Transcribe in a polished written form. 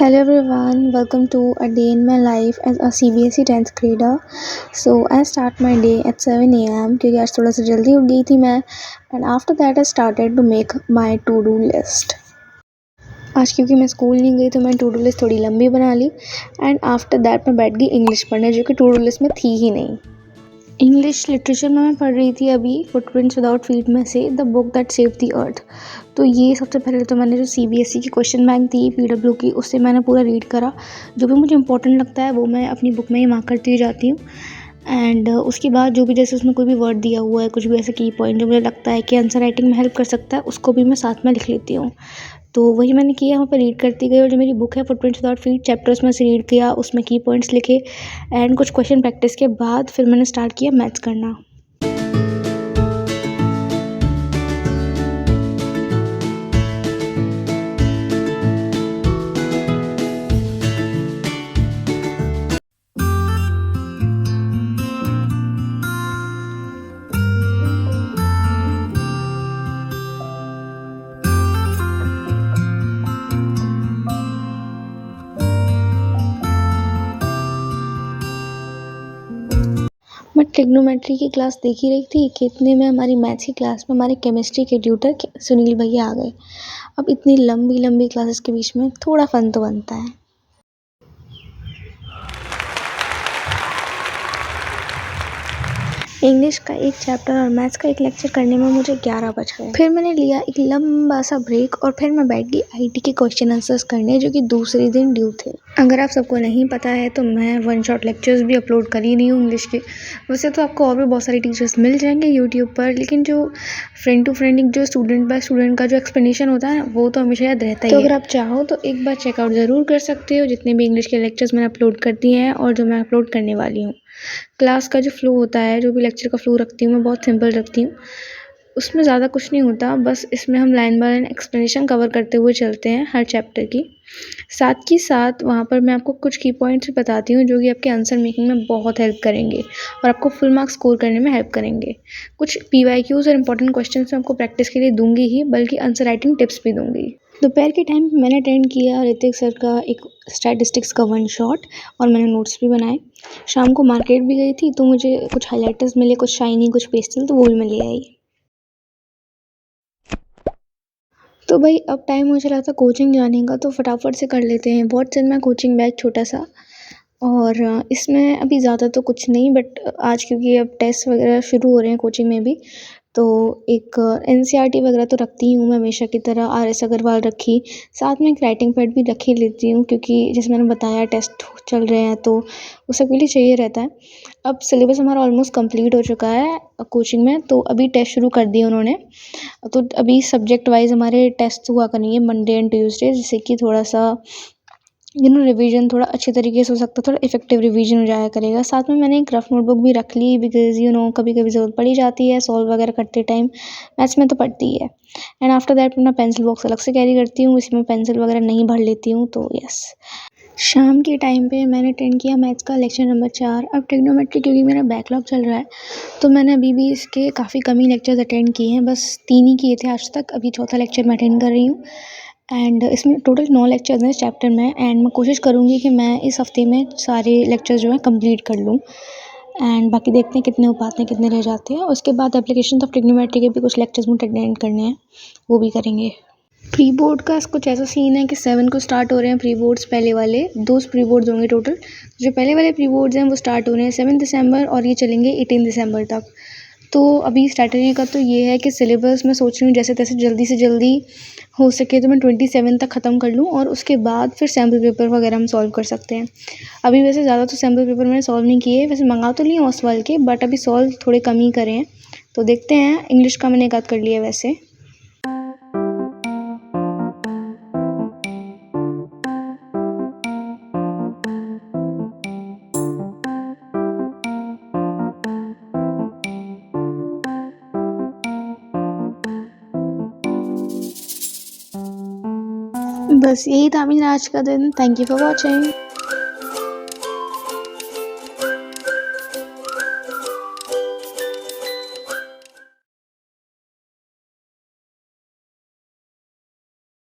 Hello everyone, welcome to a day in my life as a CBSE 10th grader. So I start my day at 7 a.m. क्योंकि आज थोड़ा सा जल्दी उठ गई थी मैं and after that I started to make my to-do list. आज क्योंकि मैं स्कूल नहीं गई तो मैं टू डू लिस्ट थोड़ी लंबी बना ली एंड आफ्टर दैट मैं बैठ गई इंग्लिश पढ़ने जो कि टू डू लिस्ट में थी ही नहीं। इंग्लिश लिटरेचर में मैं पढ़ रही थी अभी फुटप्रिंट्स विदाउट फीट में से the book that saved the earth. तो ये सबसे पहले तो मैंने जो सीबीएसई की क्वेश्चन बैंक थी पीडब्ल्यू की उससे मैंने पूरा रीड करा। जो भी मुझे इंपॉर्टेंट लगता है वो मैं अपनी बुक में ही मार्क करती जाती हूँ एंड उसके बाद जो भी जैसे उसमें कोई भी वर्ड दिया हुआ है कुछ भी ऐसा की पॉइंट जो मुझे लगता है कि आंसर राइटिंग में हेल्प कर सकता है उसको भी मैं साथ में लिख लेती हूँ। तो वही मैंने किया, वहाँ पर रीड करती गई और जो मेरी बुक है फुटप्रिंट्स विदाउट फीट चैप्टर्स में से रीड किया, उसमें की पॉइंट्स लिखे एंड कुछ क्वेश्चन प्रैक्टिस के बाद फिर मैंने स्टार्ट किया मैथ्स करना। मैं ट्रिग्नोमेट्री की क्लास देख ही रही थी कि इतने में हमारी मैथ्स की क्लास में हमारे केमिस्ट्री के ट्यूटर सुनील भैया आ गए। अब इतनी लंबी लंबी क्लासेस के बीच में थोड़ा फन तो बनता है। इंग्लिश का एक चैप्टर और मैथ्स का एक लेक्चर करने में मुझे 11 बज गए। फिर मैंने लिया एक लंबा सा ब्रेक और फिर मैं बैठ गई आईटी के क्वेश्चन आंसर्स करने जो कि दूसरे दिन ड्यू थे। अगर आप सबको नहीं पता है तो मैं वन शॉट लेक्चर्स भी अपलोड कर ही रही हूँ इंग्लिश के। वैसे तो आपको और भी बहुत सारे टीचर्स मिल जाएंगे यूट्यूब पर, लेकिन जो फ्रेंड टू फ्रेंड जो स्टूडेंट बाय स्टूडेंट का जो एक्सप्लेनेशन होता है वो तो हमेशा याद रहता ही है। तो अगर आप चाहो तो एक बार चेकआउट ज़रूर कर सकते हो जितने भी इंग्लिश के लेक्चर्स मैंने अपलोड कर दिए हैं और जो मैं अपलोड करने वाली हूँ। क्लास का जो फ्लो होता है, जो भी लेक्चर का फ्लो रखती हूँ मैं बहुत सिंपल रखती हूँ। उसमें ज़्यादा कुछ नहीं होता, बस इसमें हम line by line explanation cover करते हुए चलते हैं हर चैप्टर की। साथ ही साथ वहाँ पर मैं आपको कुछ की पॉइंट्स बताती हूँ जो कि आपके आंसर मेकिंग में बहुत हेल्प करेंगे और आपको फुल मार्क्स स्कोर करने में हेल्प करेंगे। कुछ पीवाईक्यूज़ और इंपॉर्टेंट क्वेश्चन मैं आपको प्रैक्टिस के लिए दूंगी ही, बल्कि आंसर राइटिंग टिप्स भी दूंगी। दोपहर के टाइम मैंने अटेंड किया ऋतिक सर का एक स्टैटिस्टिक्स का वन शॉट और मैंने नोट्स भी बनाए। शाम को मार्केट भी गई थी तो मुझे कुछ हाइलाइटर्स मिले, कुछ शाइनी, कुछ पेस्टल, तो वो भी मैं ले आई। तो भाई अब टाइम हो चला था कोचिंग जाने का, तो फटाफट से कर लेते हैं। बहुत चल मैं कोचिंग बैग छोटा सा और इसमें अभी ज़्यादा तो कुछ नहीं, बट आज क्योंकि अब टेस्ट वगैरह शुरू हो रहे हैं कोचिंग में भी, तो एक एनसीईआरटी वगैरह तो रखती ही हूँ मैं हमेशा की तरह। आरएस अग्रवाल रखी, साथ में एक राइटिंग पैड भी रख ही लेती हूँ क्योंकि जैसे मैंने बताया टेस्ट चल रहे हैं तो उस सबके लिए चाहिए रहता है। अब सिलेबस हमारा ऑलमोस्ट कंप्लीट हो चुका है कोचिंग में, तो अभी टेस्ट शुरू कर दिए उन्होंने। तो अभी सब्जेक्ट वाइज हमारे टेस्ट हुआ करेंगे मंडे एंड ट्यूसडे, जिससे कि थोड़ा सा रिवीजन थोड़ा अच्छे तरीके से हो सकता है, थोड़ा इफेक्टिव रिवीजन हो जाया करेगा। साथ में मैंने एक रफ नोटबुक भी रख ली बिकॉज कभी कभी ज़रूरत पड़ी जाती है सॉल्व वगैरह करते टाइम, मैथ्स में तो पड़ती ही है। एंड आफ्टर दैट अपना पेंसिल बॉक्स अलग से कैरी करती हूँ, इसमें पेंसिल वगैरह नहीं भर लेती हूँ। तो यस, शाम के टाइम पे मैंने अटेंड किया मैथ्स का लेक्चर नंबर 4। अब ट्रिग्नोमेट्री क्योंकि मेरा बैकलॉग चल रहा है तो मैंने अभी भी इसके काफ़ी कम ही लेक्चर्स अटेंड किए हैं, बस 3 ही किए थे आज तक। अभी चौथा लेक्चर मैं अटेंड कर रही हूँ एंड इसमें टोटल 9 लेक्चर्स हैं इस चैप्टर में एंड मैं कोशिश करूँगी कि मैं इस हफ्ते में सारे लेक्चर्स जो हैं कंप्लीट कर लूँ। एंड बाकी देखते हैं कितने हो पाते हैं, कितने रह जाते हैं। उसके बाद एप्लीकेशन ऑफ ट्रिग्नोमेट्री के भी कुछ लेक्चर्स मुझे अटेंड करने हैं, वो भी करेंगे। प्री बोर्ड का कुछ ऐसा सीन है कि 7 को स्टार्ट हो रहे हैं प्री बोर्ड्स, पहले वाले 2 प्री बोर्ड्स होंगे टोटल। जो पहले वाले प्री बोर्ड्स हैं वो स्टार्ट हो रहे हैं 7 दिसंबर और ये चलेंगे 18 दिसंबर तक। तो अभी स्ट्रैटेजी का तो ये है कि सिलेबस मैं सोच रही हूँ जैसे तैसे जल्दी से जल्दी हो सके तो मैं 27 तक ख़त्म कर लूँ और उसके बाद फिर सैम्पल पेपर वगैरह हम सॉल्व कर सकते हैं। अभी वैसे ज़्यादा तो सैम्पल पेपर मैंने सॉल्व नहीं किए, वैसे मंगा तो लिए ऑसवाल के, बट अभी सॉल्व थोड़े कम ही करे हैं। तो देखते हैं। इंग्लिश का मैंने एक आध कर लिया वैसे। बस यही था मेरा आज का दिन। Thank you for watching.